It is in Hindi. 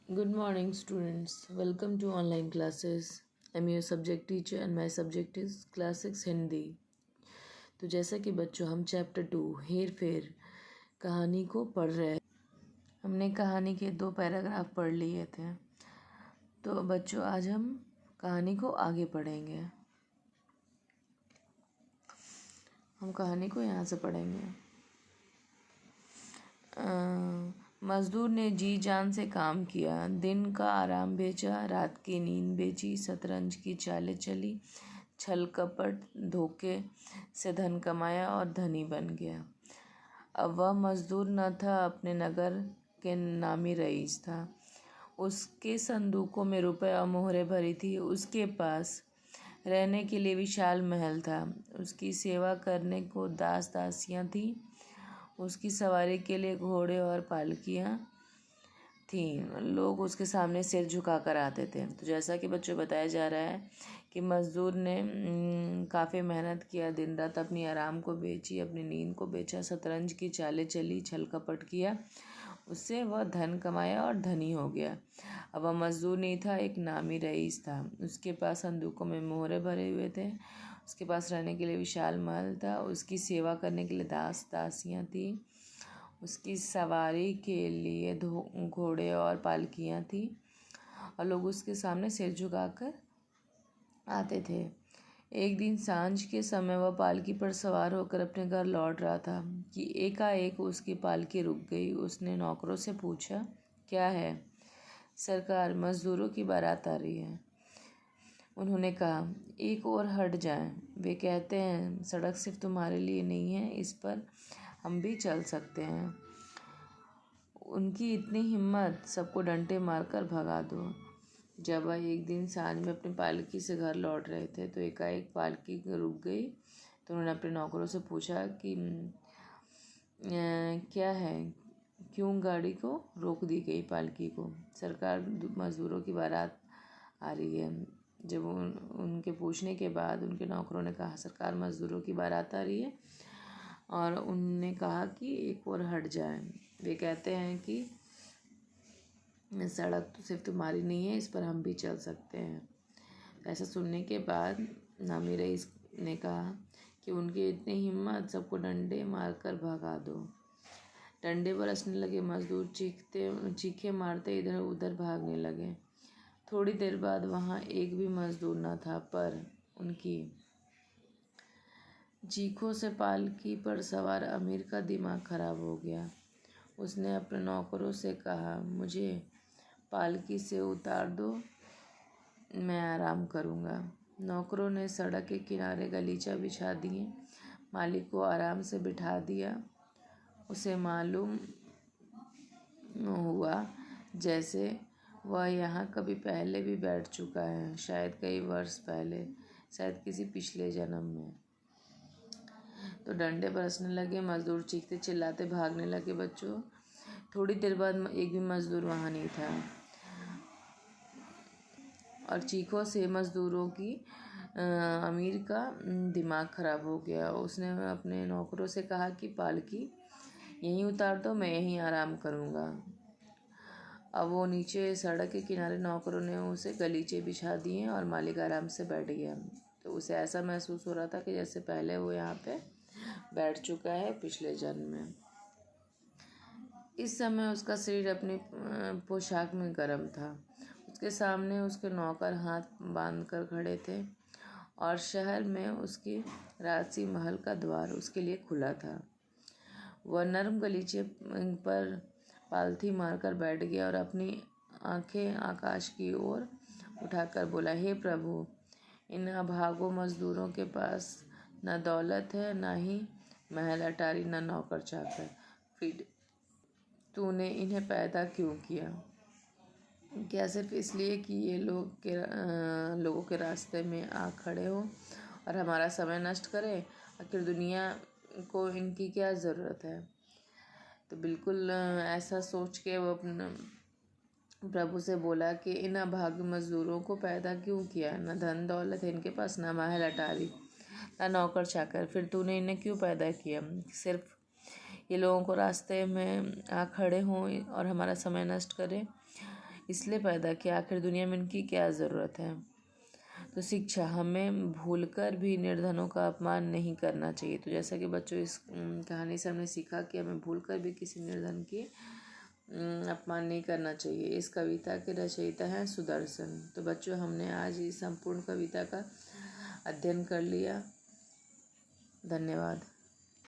Good morning, students. Welcome to online classes. I'm your subject teacher and my subject is Class 6 Hindi. तो जैसा कि बच्चों हम चैप्टर 2 हेर फेर कहानी को पढ़ रहे हैं। हमने कहानी के 2 पैराग्राफ पढ़ लिए थे। तो बच्चों आज हम कहानी को आगे पढ़ेंगे। हम कहानी को यहाँ से पढ़ेंगे। मजदूर ने जी जान से काम किया, दिन का आराम बेचा, रात की नींद बेची, शतरंज की चालें चली, छल कपट धोखे से धन कमाया और धनी बन गया। अब वह मजदूर न था, अपने नगर के नामी रईस था। उसके संदूकों में रुपए और मोहरें भरी थी। उसके पास रहने के लिए विशाल महल था। उसकी सेवा करने को दास दासियां थीं। उसकी सवारी के लिए घोड़े और पालकियाँ थीं। लोग उसके सामने सिर झुकाकर आते थे। तो जैसा कि बच्चों बताया जा रहा है कि मज़दूर ने काफ़ी मेहनत किया, दिन रात अपनी आराम को बेची, अपनी नींद को बेचा, शतरंज की चालें चली, छल कपट किया, उससे वह धन कमाया और धनी हो गया। अब वह मज़दूर नहीं था, एक नामी रईस था। उसके पास संदूकों में मोहरे भरे हुए थे। उसके पास रहने के लिए विशाल महल था। उसकी सेवा करने के लिए दास दासियां थी। उसकी सवारी के लिए घोड़े और पालकियां थी और लोग उसके सामने सिर झुकाकर आते थे। एक दिन सांझ के समय वह पालकी पर सवार होकर अपने घर लौट रहा था कि एकाएक उसकी पालकी रुक गई। उसने नौकरों से पूछा, क्या है? सरकार, मजदूरों की बारात आ रही है। उन्होंने कहा, एक और हट जाएं। वे कहते हैं सड़क सिर्फ तुम्हारे लिए नहीं है, इस पर हम भी चल सकते हैं। उनकी इतनी हिम्मत, सबको डंडे मारकर भगा दो। जब वह एक दिन सांझ में अपनी पालकी से घर लौट रहे थे तो एकाएक पालकी रुक गई। तो उन्होंने अपने नौकरों से पूछा कि क्या है, क्यों गाड़ी को रोक दी गई पालकी को? सरकार, मजदूरों की बारात आ रही है। जब उनके पूछने के बाद उनके नौकरों ने कहा, सरकार, मजदूरों की बारात आ रही है, और उन्होंने कहा कि एक और हट जाए। वे कहते हैं कि सड़क तो सिर्फ तुम्हारी नहीं है, इस पर हम भी चल सकते हैं। ऐसा सुनने के बाद नामी रईस ने कहा कि उनकी इतनी हिम्मत, सबको डंडे मारकर भगा दो। डंडे बरसने लगे। मजदूर चीखे मारते इधर उधर भागने लगे। थोड़ी देर बाद वहाँ एक भी मजदूर न था, पर उनकी चीखों से पालकी पर सवार अमीर का दिमाग खराब हो गया। उसने अपने नौकरों से कहा, मुझे पालकी से उतार दो, मैं आराम करूँगा। नौकरों ने सड़क के किनारे गलीचा बिछा दिए। मालिक को आराम से बिठा दिया। उसे मालूम हुआ जैसे वह यहाँ कभी पहले भी बैठ चुका है, शायद कई वर्ष पहले, शायद किसी पिछले जन्म में। तो डंडे बरसने लगे। मजदूर चीखते चिल्लाते भागने लगे। बच्चों, थोड़ी देर बाद एक भी मजदूर वहाँ नहीं था और चीखों से मजदूरों की अमीर का दिमाग खराब हो गया। उसने अपने नौकरों से कहा कि पालकी यहीं उतार दो, मैं यहीं आराम करूँगा। अब वो नीचे सड़क के किनारे नौकरों ने उसे गलीचे बिछा दिए और मालिक आराम से बैठ गया। तो उसे ऐसा महसूस हो रहा था कि जैसे पहले वो यहाँ पे बैठ चुका है पिछले जन्म में। इस समय उसका शरीर अपनी पोशाक में गर्म था। उसके सामने उसके नौकर हाथ बांधकर खड़े थे और शहर में उसके राजसी महल का द्वार उसके लिए खुला था। वह नरम गलीचे पर पालथी मारकर बैठ गया और अपनी आंखें आकाश की ओर उठाकर बोला, हे प्रभु, इन अभागों मजदूरों के पास न दौलत है, न ही महल अटारी, न नौकर चाकर, फिर तूने इन्हें पैदा क्यों किया? क्या सिर्फ इसलिए कि ये लोगों के रास्ते में आ खड़े हो और हमारा समय नष्ट करें? आखिर दुनिया को इनकी क्या ज़रूरत है? तो बिल्कुल ऐसा सोच के वो अपने प्रभु से बोला कि इन अभागे मजदूरों को पैदा क्यों किया? न धन दौलत है इनके पास, न महल अटारी, न नौकर चाकर, फिर तूने इन्हें क्यों पैदा किया? सिर्फ ये लोगों को रास्ते में आ खड़े हों और हमारा समय नष्ट करें? इसलिए पैदा किया, आखिर दुनिया में इनकी क्या ज़रूरत है। तो शिक्षा, हमें भूलकर भी निर्धनों का अपमान नहीं करना चाहिए। तो जैसा कि बच्चों इस कहानी से हमने सीखा कि हमें भूलकर भी किसी निर्धन की अपमान नहीं करना चाहिए। इस कविता के रचयिता हैं सुदर्शन। तो बच्चों हमने आज इस संपूर्ण कविता का अध्ययन कर लिया। धन्यवाद।